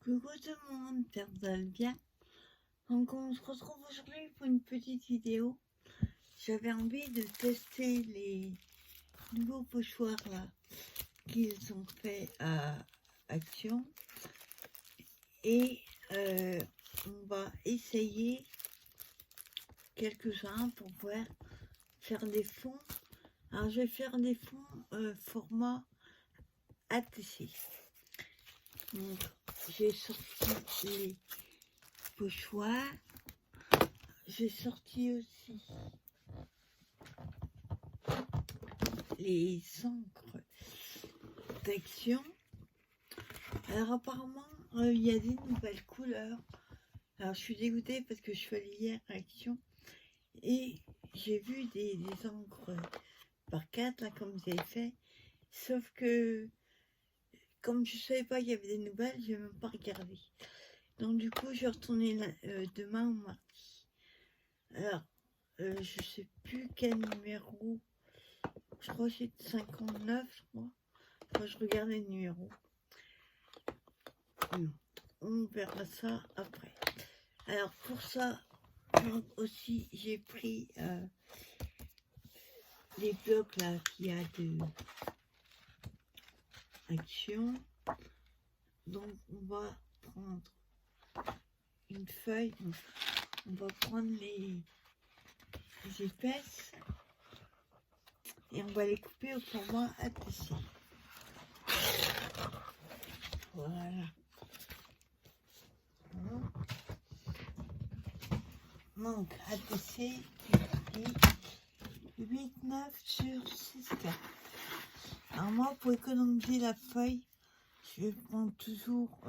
Coucou tout le monde, j'espère que vous allez bien. Donc on se retrouve aujourd'hui pour une petite vidéo. J'avais envie de tester les nouveaux pochoirs là qu'ils ont fait à Action. Et on va essayer quelques-uns pour pouvoir faire des fonds. Alors je vais faire des fonds format ATC. Donc j'ai sorti les pochoirs. J'ai sorti aussi les encres d'Action. Alors apparemment, il y a des nouvelles couleurs. Alors je suis dégoûtée parce que je suis allée hier à Action et j'ai vu des encres par 4 là, comme vous avez fait. Sauf que comme je ne savais pas qu'il y avait des nouvelles, je n'ai même pas regardé. Donc du coup, je vais retourner demain ou mardi. Alors, je sais plus quel numéro. Je crois que c'est 59, je crois. Enfin, je regarde les numéros. On verra ça après. Alors pour ça, aussi, j'ai pris les blocs là qu'il y a de Action. Donc on va prendre une feuille. On va prendre les épaisses et on va les couper au format ATC. Voilà. Donc ATC 8,9 sur 6,4. Alors moi, pour économiser la feuille, je vais prendre toujours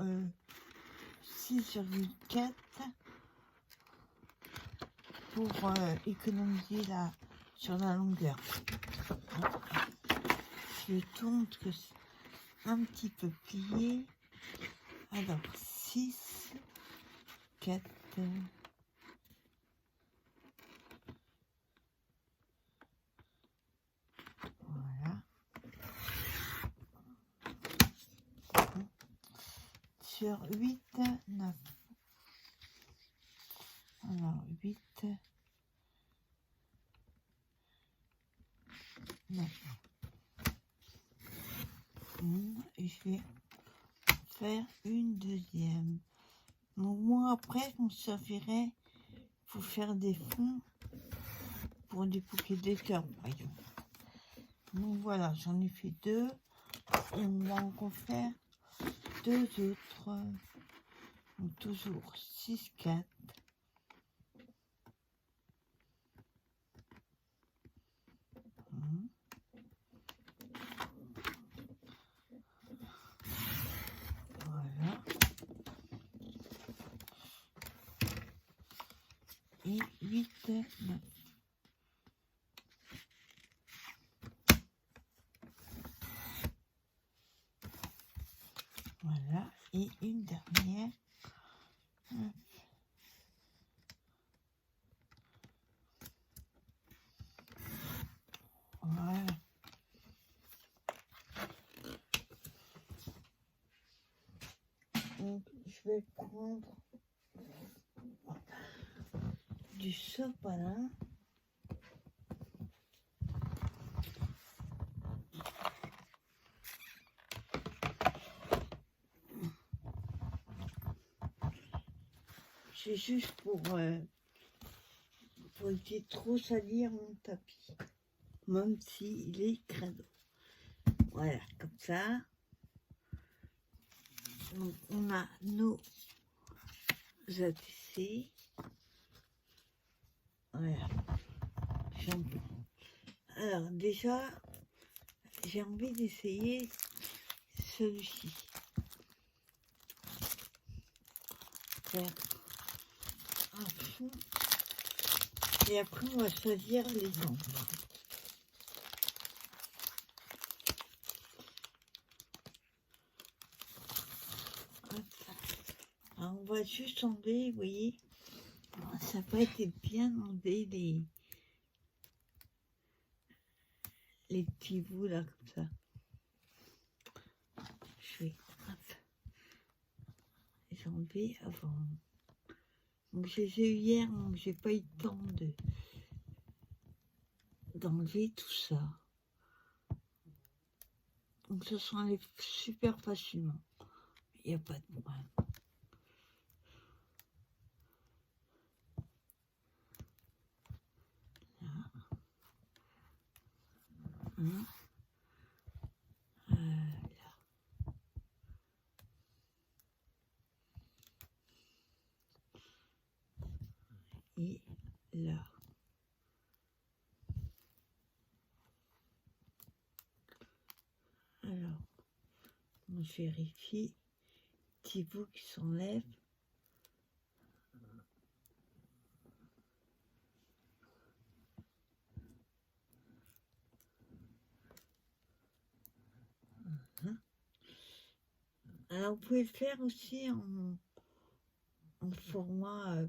6,4 pour économiser sur la longueur. Je tourne que c'est un petit peu plié. Alors 6, 4. Voilà. Sur 8, 9. Alors 8, 9. Et je vais faire une deuxième. Donc moi après je m'en servirai pour faire des fonds pour des bouquets d'éteurs par exemple. Donc voilà, j'en ai fait 2 et on va encore faire 2 autres. Donc toujours 6, 4. Voilà. Et 8, 9. Voilà. Et une dernière. Voilà. Donc, je vais prendre du sopalin. C'est juste pour éviter de trop salir mon tapis, même s'il est crado. Voilà, comme ça. Donc, on a nos ATC. Voilà. Alors déjà, j'ai envie d'essayer celui-ci. Faire un fond. Et après, on va choisir les angles. Alors, on va juste enlever, vous voyez, ça n'a pas été bien enlevé les petits bouts là, comme ça. Je vais enlevés avant. Donc je les ai eu hier, donc j'ai pas eu le temps d'enlever tout ça. Donc ça s'enlève super facilement. Il n'y a pas de problème. Là. Hein. Là. Et là. Alors, on vérifie. Petit bout qui s'enlève. Alors, vous pouvez le faire aussi en format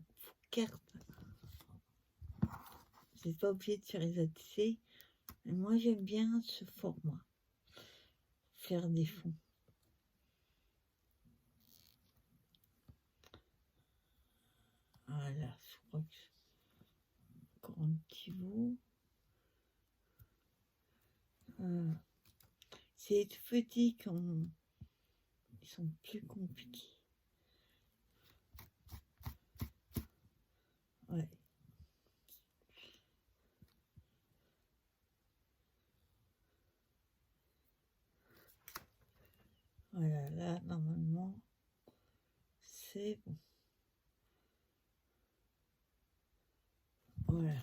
carte. Vous n'êtes pas obligé de faire les ATC. Mais moi, j'aime bien ce format. Faire des fonds. Voilà, je crois que c'est encore un petit bout. C'est les tout petits ils sont plus compliqués. Ouais. Voilà, là, normalement, c'est bon. Voilà.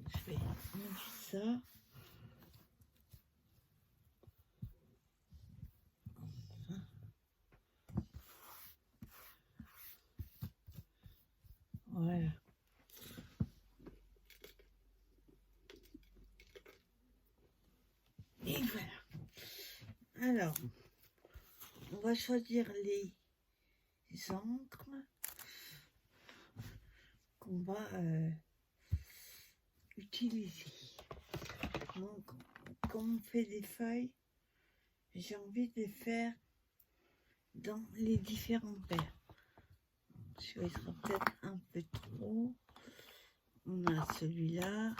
Je vais mettre ça. Voilà. Et voilà. Alors, on va choisir les encres qu'on va utiliser. Donc, comme on fait des feuilles, j'ai envie de les faire dans les différents verres. Il sera peut-être un peu trop. On a celui-là,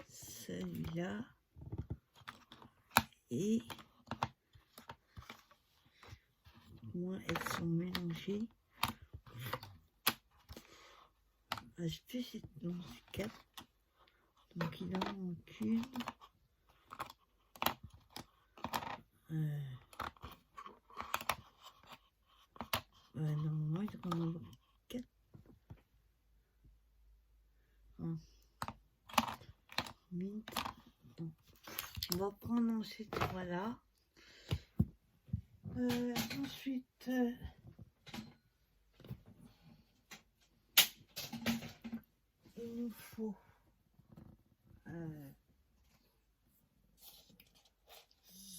celui-là et moi elles sont mélangées. Je peux essayer de lancer 4. Donc il en manque une. Normalement il en manque 4. On va prendre ces trois-là. Ensuite, il nous faut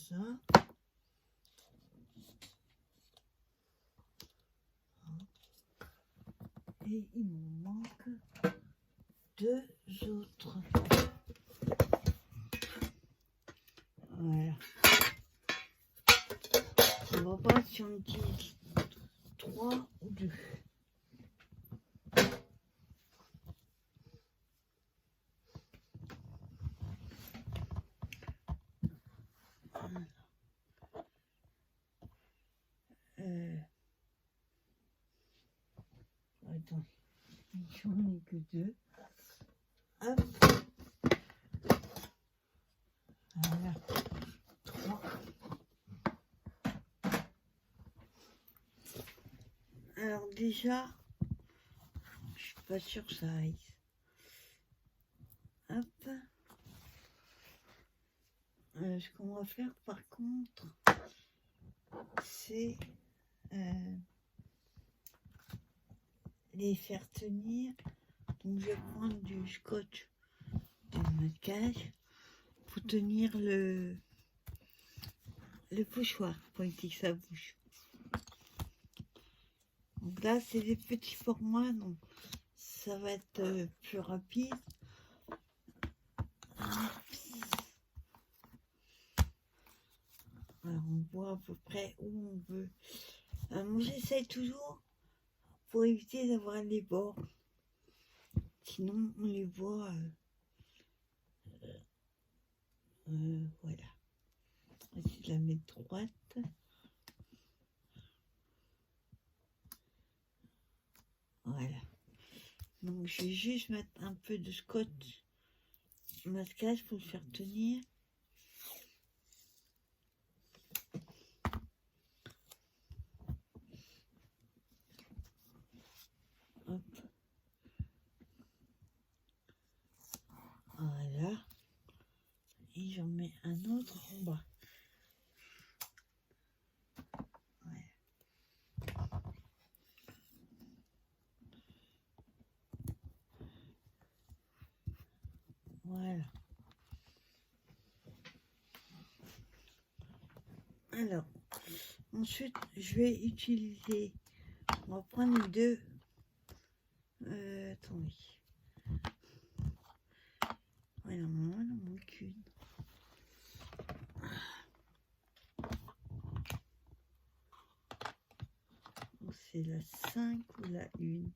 ça. Et il me manque 2 autres. Voilà. On va voir si on utilise 3 ou 2. Attends, j'en ai que 2. Hop. Voilà. 3. Alors déjà, je suis pas sûre que ça aille. Hop. Ce qu'on va faire par contre, c'est les faire tenir. Donc je vais prendre du scotch de marquage pour tenir le pochoir pour éviter que ça bouge. Donc là c'est des petits formats, donc ça va être plus rapide. Alors on voit à peu près où on veut Moi, j'essaye toujours pour éviter d'avoir les bords. Sinon, on les voit. Voilà. On va essayer de la mettre droite. Voilà. Donc, je vais juste mettre un peu de scotch masquage pour le faire tenir. Hop. Voilà. Et j'en mets un autre en bas. Voilà. Alors, ensuite, je vais utiliser, on va prendre les deux, attendez, voilà, normalement, il n'en manque une. C'est la 5 ou la 1.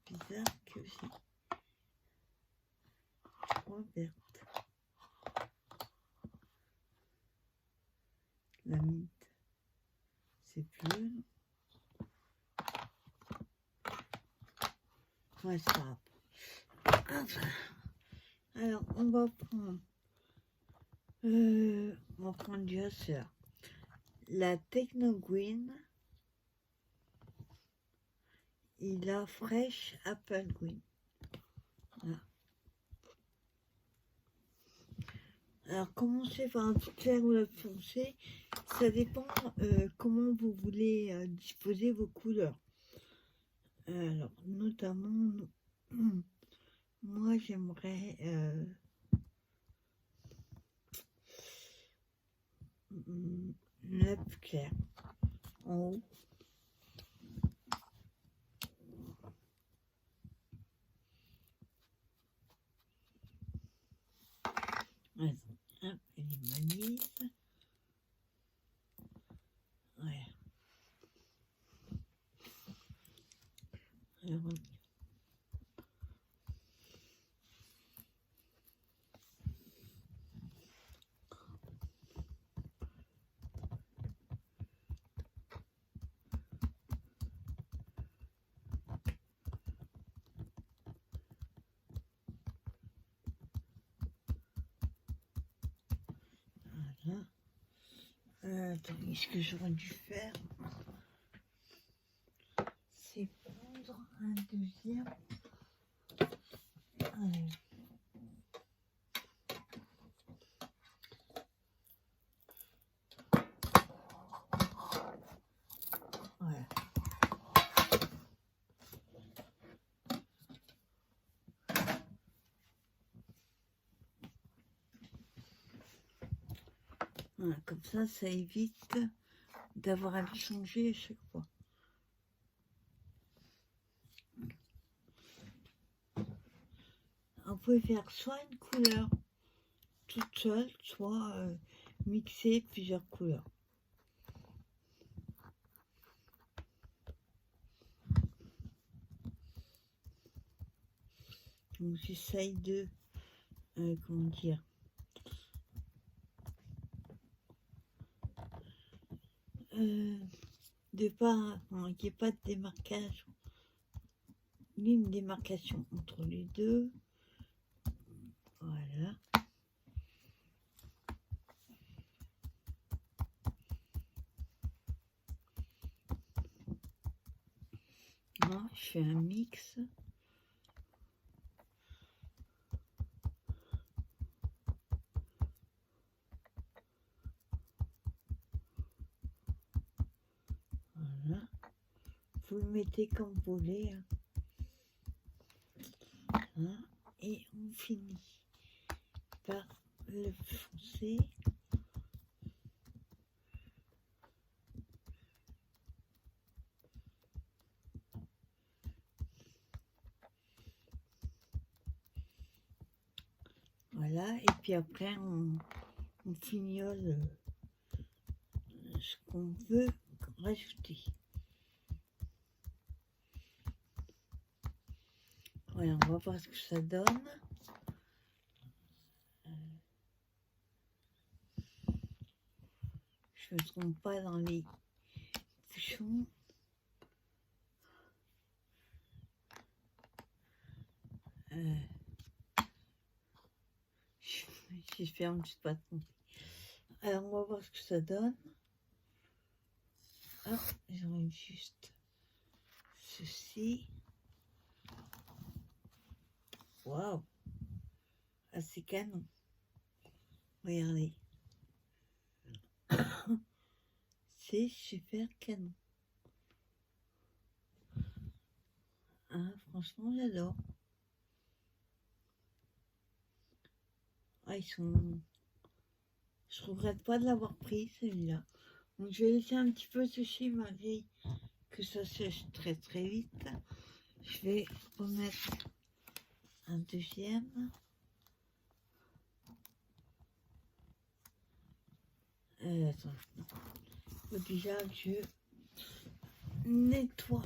Bizarre que j'ai 3 vertes. La mint, c'est bleu. Ouais, c'est pas grave. Enfin, alors, on va prendre du Hasseur. La Techno Green et la Fresh Apple Green. Voilà. Alors, commencer par un petit clair ou la foncé, ça dépend comment vous voulez disposer vos couleurs. Alors, notamment, moi, j'aimerais la plus claire en haut. Vas-y, hop, elle est manise. Voilà. Alors, voilà. Attendez, ce que j'aurais dû faire, c'est prendre un deuxième. Voilà. Voilà, comme ça évite d'avoir à le changer à chaque fois. On peut faire soit une couleur toute seule, soit mixer plusieurs couleurs. Donc j'essaye de, comment dire, de pas, qu'il n'y ait pas de démarcation, ni une démarcation entre les deux. Voilà. Moi, je fais un mix. Voilà. Vous le mettez comme vous voulez. Hein. Voilà. Et on finit par le foncer. Voilà, et puis après on fignole ce qu'on veut rajouter. Voilà, on va voir ce que ça donne. Je ne me trompe pas dans les bouchons. J'espère que je ne suis pas trompée. Alors, on va voir ce que ça donne. Ah, j'enlève juste ceci. Waouh! Ah, c'est canon. Regardez. C'est super canon. Ah, franchement, j'adore. Ah, ils sont... Je regrette pas de l'avoir pris, celui-là. Donc, je vais laisser un petit peu sécher malgré que ça sèche très très vite. Je vais remettre un deuxième. Attends, non. Faut déjà que je nettoie.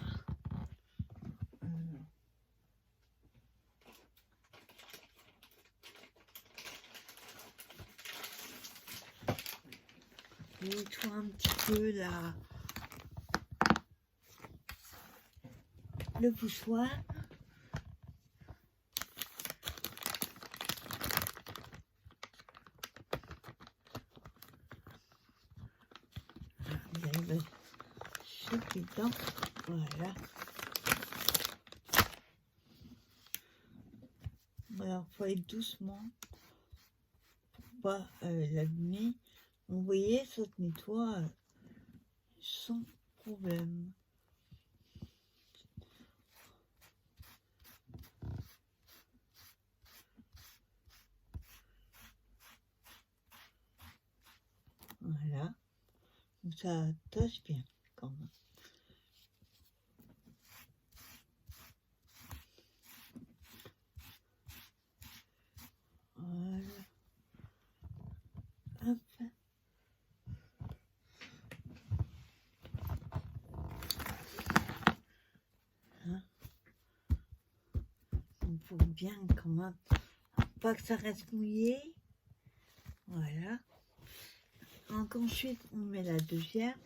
Je nettoie un petit peu le poussoir. Dedans, voilà. Alors, faut aller doucement pour pas l'abîmer. Vous voyez, ça se nettoie sans problème. Voilà. Donc ça tâche bien quand même. Voilà. Hop. Hein. Il faut bien quand même pas que ça reste mouillé. Voilà. Donc ensuite on met la deuxième.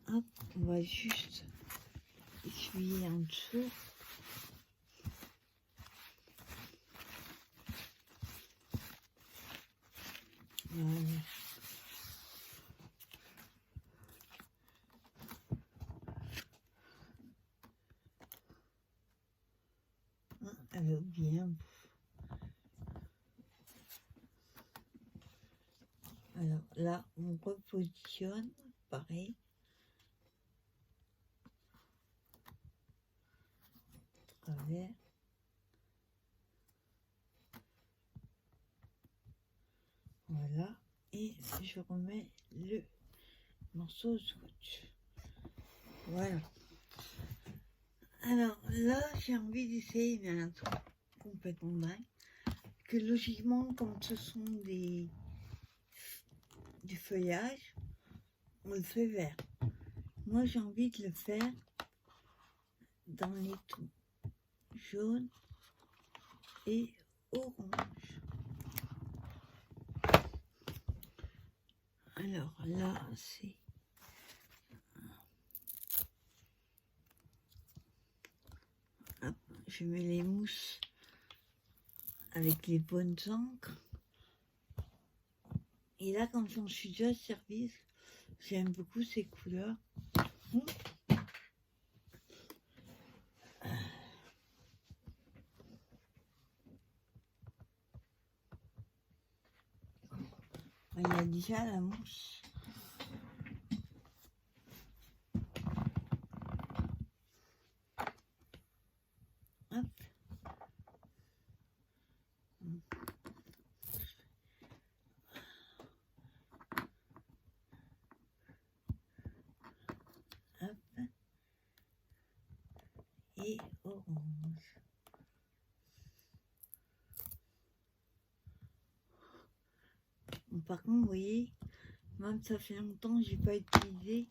Hop, on va juste essuyer en dessous. Voilà. Elle est bien. Alors là, on repositionne, pareil. Travers. Voilà. Et je remets le morceau de scotch. Voilà. Alors là, j'ai envie d'essayer un truc complètement dingue. Que logiquement, comme ce sont du feuillage, on le fait vert. Moi, j'ai envie de le faire dans les tons jaune et orange. Alors là, c'est... Hop, je mets les mousses avec les bonnes encres. Et là, quand j'en suis déjà servie, j'aime beaucoup ces couleurs. Il y a déjà la mousse. Hop. Hop. Et orange. par contre, vous voyez, même ça fait longtemps que j'ai pas utilisé,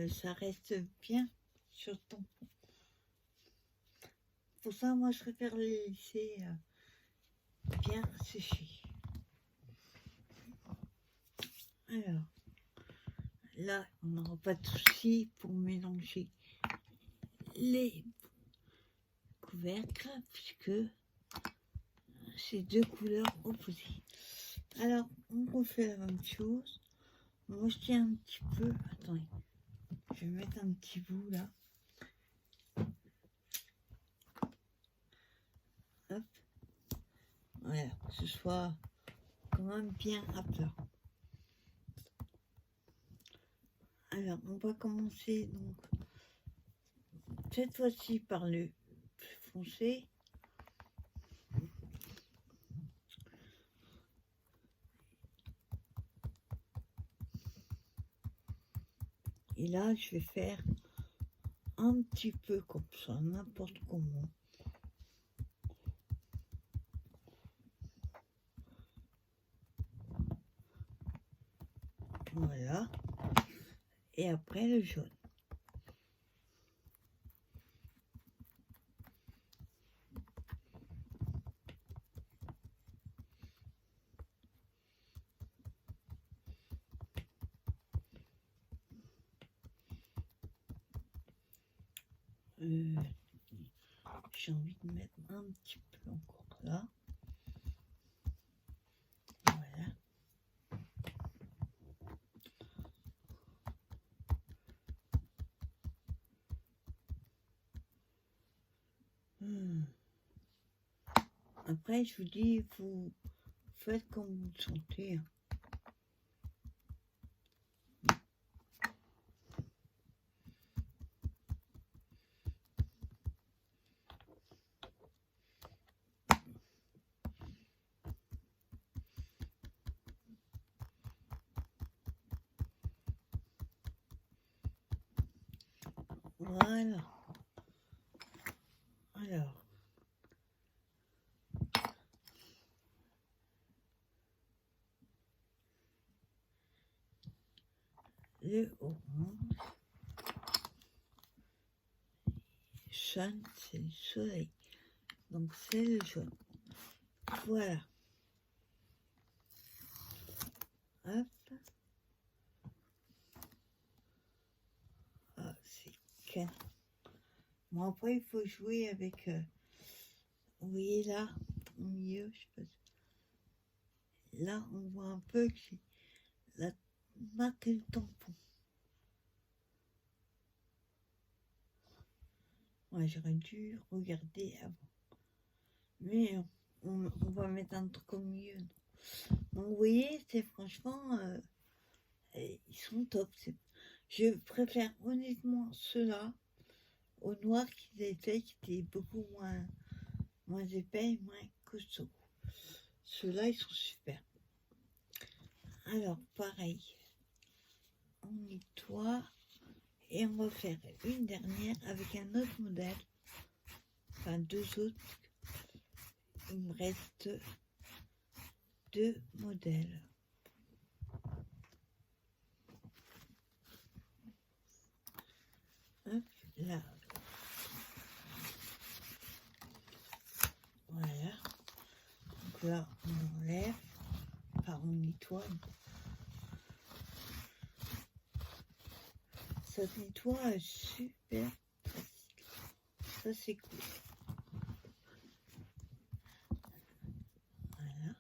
ça reste bien sur le tampon. Pour ça, moi, je préfère les laisser bien sécher. Alors, là, on n'aura pas de souci pour mélanger les couvercles, puisque c'est deux couleurs opposées. Alors, on refait la même chose. Moi, je tiens un petit peu. Attendez, je vais mettre un petit bout là. Hop. Voilà, que ce soit quand même bien à plat. Alors, on va commencer donc cette fois-ci par le plus foncé. Et là, je vais faire un petit peu comme ça, n'importe comment. Voilà. Et après le jaune. J'ai envie de mettre un petit peu encore là. Voilà. Après, je vous dis, vous faites comme vous le sentez. Hein. Voilà. Alors. Le orange. Jaune, c'est le soleil. Donc c'est le jaune. Voilà. Hop. Ah, c'est canon. Bon, après, il faut jouer avec... vous voyez là, au milieu, je sais pas. Là, on voit un peu que j'ai la marque et le tampon. Ouais, j'aurais dû regarder avant. Mais on va mettre un truc au milieu. Donc, vous voyez, c'est franchement... ils sont top. Je préfère honnêtement ceux-là au noir qu'ils étaient, qui étaient beaucoup moins épais et moins costauds. Ceux-là, ils sont super. Alors, pareil, on nettoie et on va faire une dernière avec un autre modèle. Enfin, deux autres. Il me reste deux modèles. Hop, là. Voilà. Donc là, on enlève. Enfin, on nettoie. Ça se nettoie super facile. Ça, c'est cool. Voilà.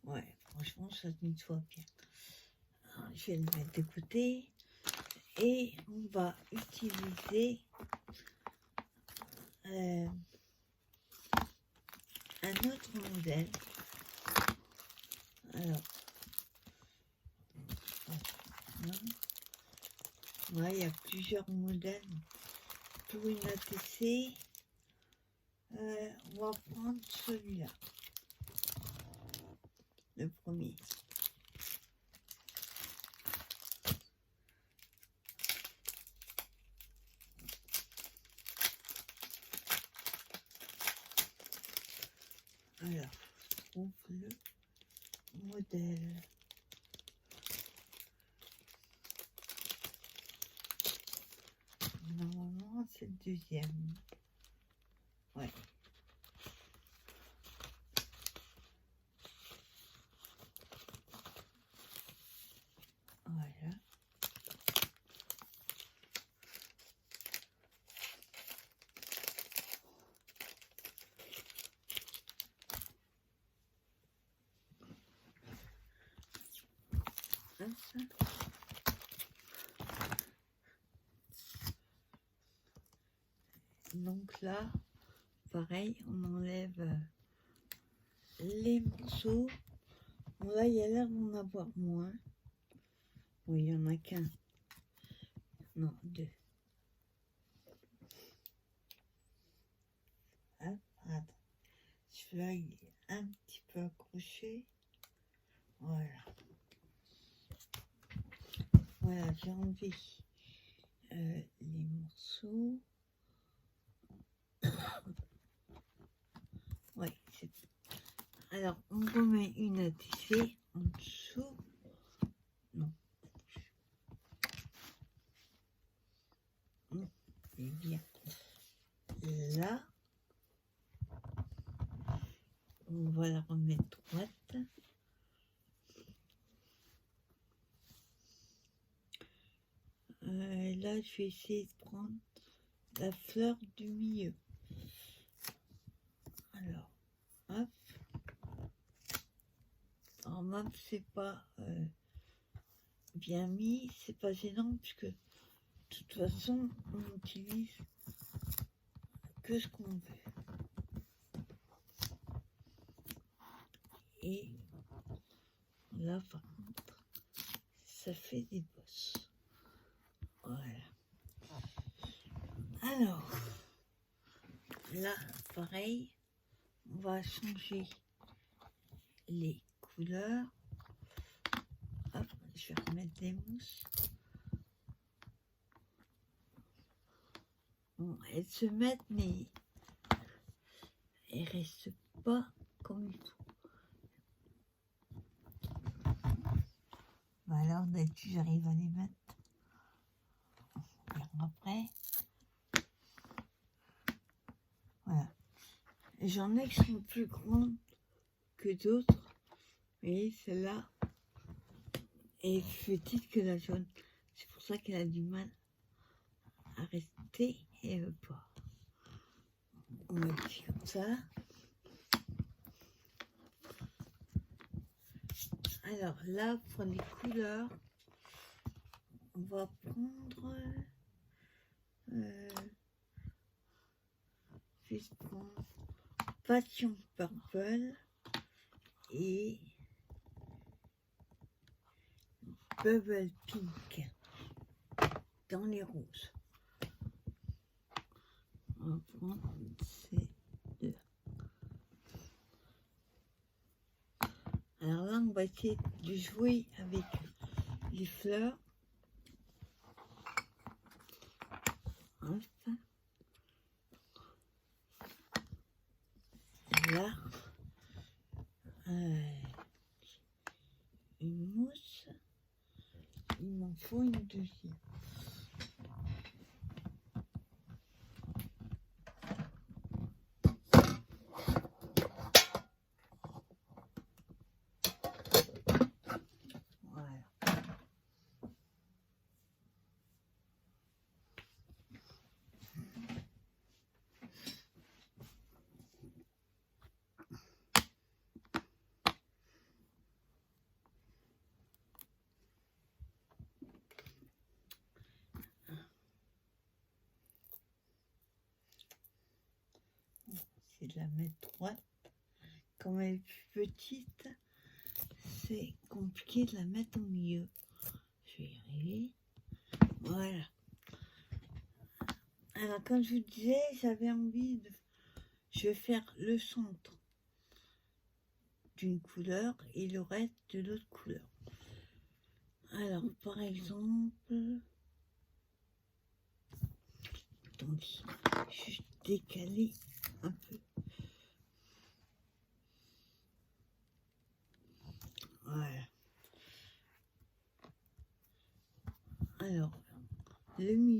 Ouais, franchement, ça se nettoie bien. Alors, je vais le mettre de côté. Et on va utiliser un autre modèle. Alors, ouais, il y a plusieurs modèles pour une ATC. On va prendre celui-là, le premier. Alors, je trouve le modèle. Normalement, c'est le deuxième. Ouais. Voilà. Donc là, pareil, on enlève les morceaux. Bon, là, il y a l'air d'en avoir moins. Oui, il n'y en a qu'un. Non, deux. Hop, attends. Celui-là, il est un petit peu accroché. Voilà. Voilà, j'ai enlevé les morceaux. Ouais, c'est... Alors, on remet une ATC en dessous. Non. C'est bien. Là, on va la remettre droite. Là, je vais essayer de prendre la fleur du milieu. Alors, hop. Alors, même c'est pas bien mis, c'est pas gênant puisque de toute façon, on utilise que ce qu'on veut. Et là, par contre, ça fait des bosses. Voilà. Alors, là, pareil, on va changer les couleurs. Hop, je vais remettre des mousses. Bon, elles se mettent, mais elles restent pas comme il faut. Voilà, on a dit, j'arrive à les mettre. On verra après. Voilà. J'en ai qui sont plus grandes que d'autres. Et celle-là est plus petite que la jaune. C'est pour ça qu'elle a du mal à rester et elle veut pas. On met comme ça. Alors là, pour les couleurs, on va prendre... je vais prendre Passion Purple et Bubble Pink dans les roses. On va prendre ces deux. Alors là, on va essayer de jouer avec les fleurs. Hop. Là, une mousse. Il m'en faut une deuxième. Voilà. C'est de la mettre droite. Comme elle est plus petite, c'est compliqué de la mettre au milieu. Je vais y arriver. Voilà. Alors, comme je vous disais, j'avais envie de... Je vais faire le centre d'une couleur et le reste de l'autre couleur. Alors, par exemple... Attendez, juste décaler un peu.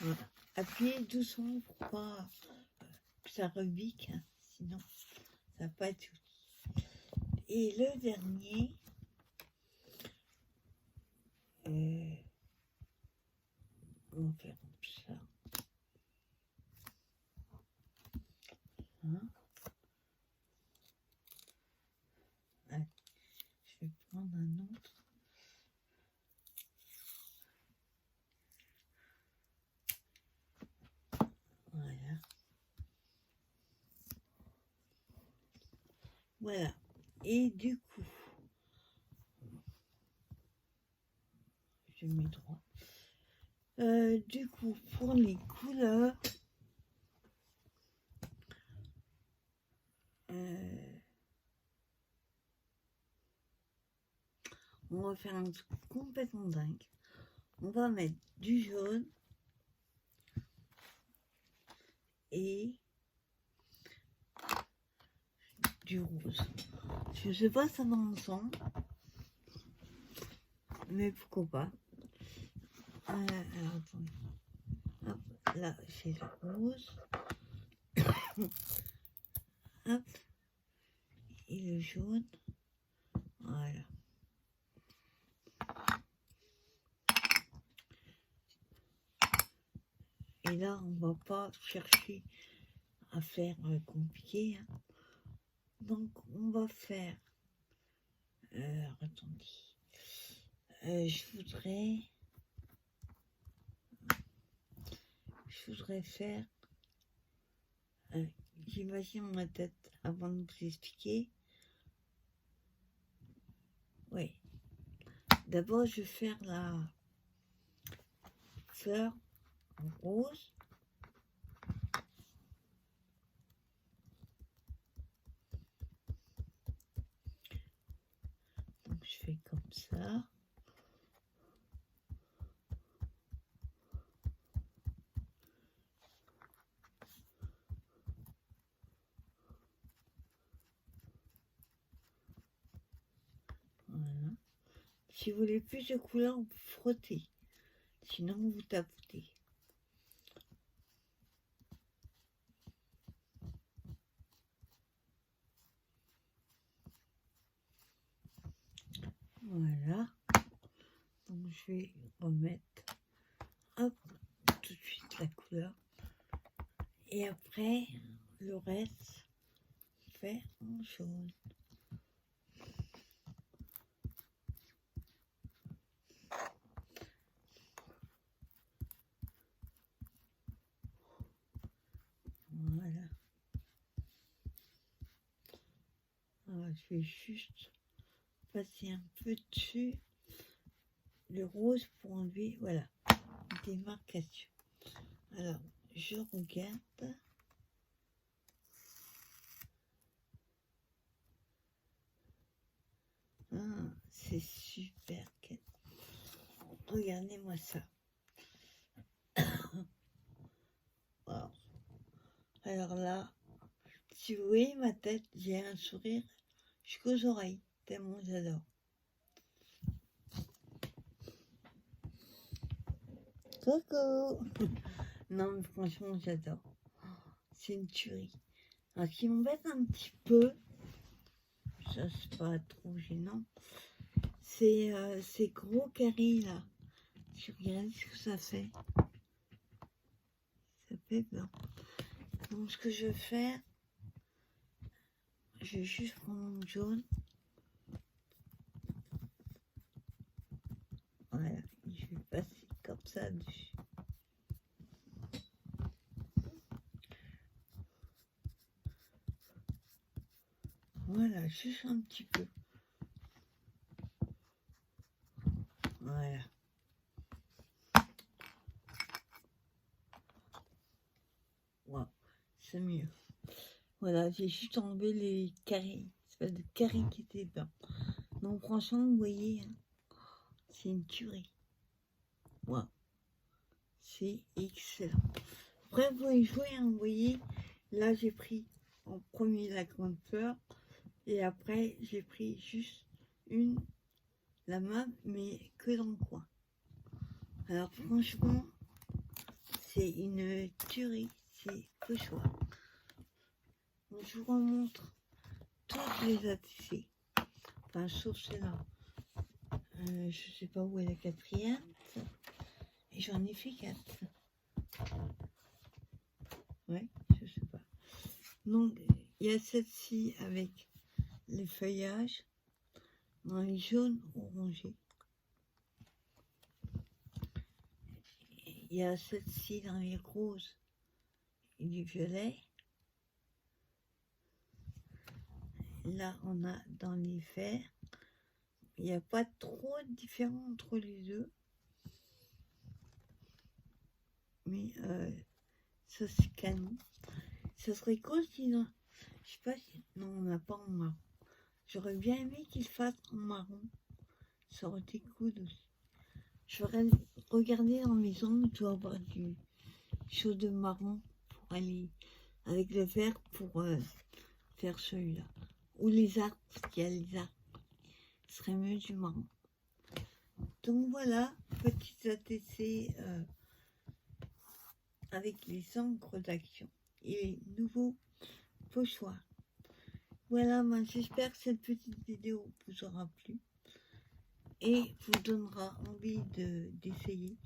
Voilà. Appuyez doucement pour pas que ça rebique, hein, sinon ça va pas être joli. Et le dernier, on va faire comme ça. Hein. Allez, je vais prendre un autre. Voilà. Voilà. Et du coup, je mets droit. Du coup, pour les couleurs, on va faire un truc complètement dingue. On va mettre du jaune et du rose. Je sais pas si ça va ensemble, mais pourquoi pas. Alors attendez. Hop, là j'ai le rose. Hop. Et le jaune. Voilà. Et là, on va pas chercher à faire compliqué. Hein. Donc, on va faire... attendez. Je voudrais faire... j'imagine ma tête avant de vous expliquer. Oui. D'abord, je vais faire la fleur en rose. Donc, je fais comme ça. Voilà. Si vous voulez plus de couleurs, vous frottez. Sinon, vous tapotez. Voilà. Donc, je vais remettre, hop, tout de suite la couleur. Et après, le reste, fait en jaune. Voilà. Alors, je vais juste passer un peu dessus le rose pour enlever, voilà, des marcations. Alors, je regarde. Ah, c'est super. Regardez-moi ça. Wow. Alors là, si vous voyez ma tête, j'ai un sourire jusqu'aux oreilles, tellement j'adore. Coucou. Non, mais franchement, j'adore. C'est une tuerie. Alors, ce qui m'embête un petit peu, ça c'est pas trop gênant, c'est ces gros carrés là. Je regarde ce que ça fait. Ça fait blanc. Donc, ce que je vais faire, je vais juste prendre mon jaune. Voilà, je vais passer comme ça dessus. Voilà, juste un petit peu. Voilà. Wow, c'est mieux. Voilà, j'ai juste enlevé les carrés, espèce de carrés qui étaient blancs. Donc franchement, vous voyez, hein, c'est une tuerie. Wow, c'est excellent. Après, vous pouvez jouer, hein, vous voyez, là j'ai pris en premier la grande fleur et après j'ai pris juste la main, mais que dans le coin. Alors franchement, c'est une tuerie, c'est pochoir. Donc, je vous remontre toutes les ATC. Enfin, sauf celle-là. Je sais pas où est la quatrième. Et j'en ai fait 4. Ouais, je sais pas. Donc, il y a celle-ci avec les feuillages dans les jaunes orangés. Il y a celle-ci dans les roses et les violets. Là, on a dans les verts. Il n'y a pas trop de différence entre les deux. Mais ça, c'est canon. Ça serait cool sinon. Je sais pas si. Non, on n'a pas en marron. J'aurais bien aimé qu'il fasse en marron. Ça aurait été cool aussi. Je vais regarder dans mes ongles. Je dois avoir du chose de marron pour aller avec le vert pour faire celui-là. Ou les arbres, parce qu'il y a les arbres. Ce serait mieux du marron. Donc voilà, petite ATC avec les encres d'action et les nouveaux pochoirs. Voilà, moi j'espère que cette petite vidéo vous aura plu et vous donnera envie d'essayer.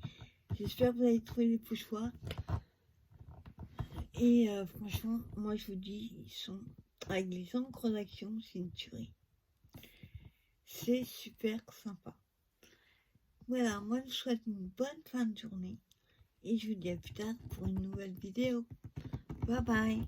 J'espère que vous allez trouver les pochoirs. Et franchement, moi je vous dis, ils sont avec les encres d'action, c'est une tuerie. C'est super sympa. Voilà, moi je vous souhaite une bonne fin de journée et je vous dis à plus tard pour une nouvelle vidéo. Bye bye.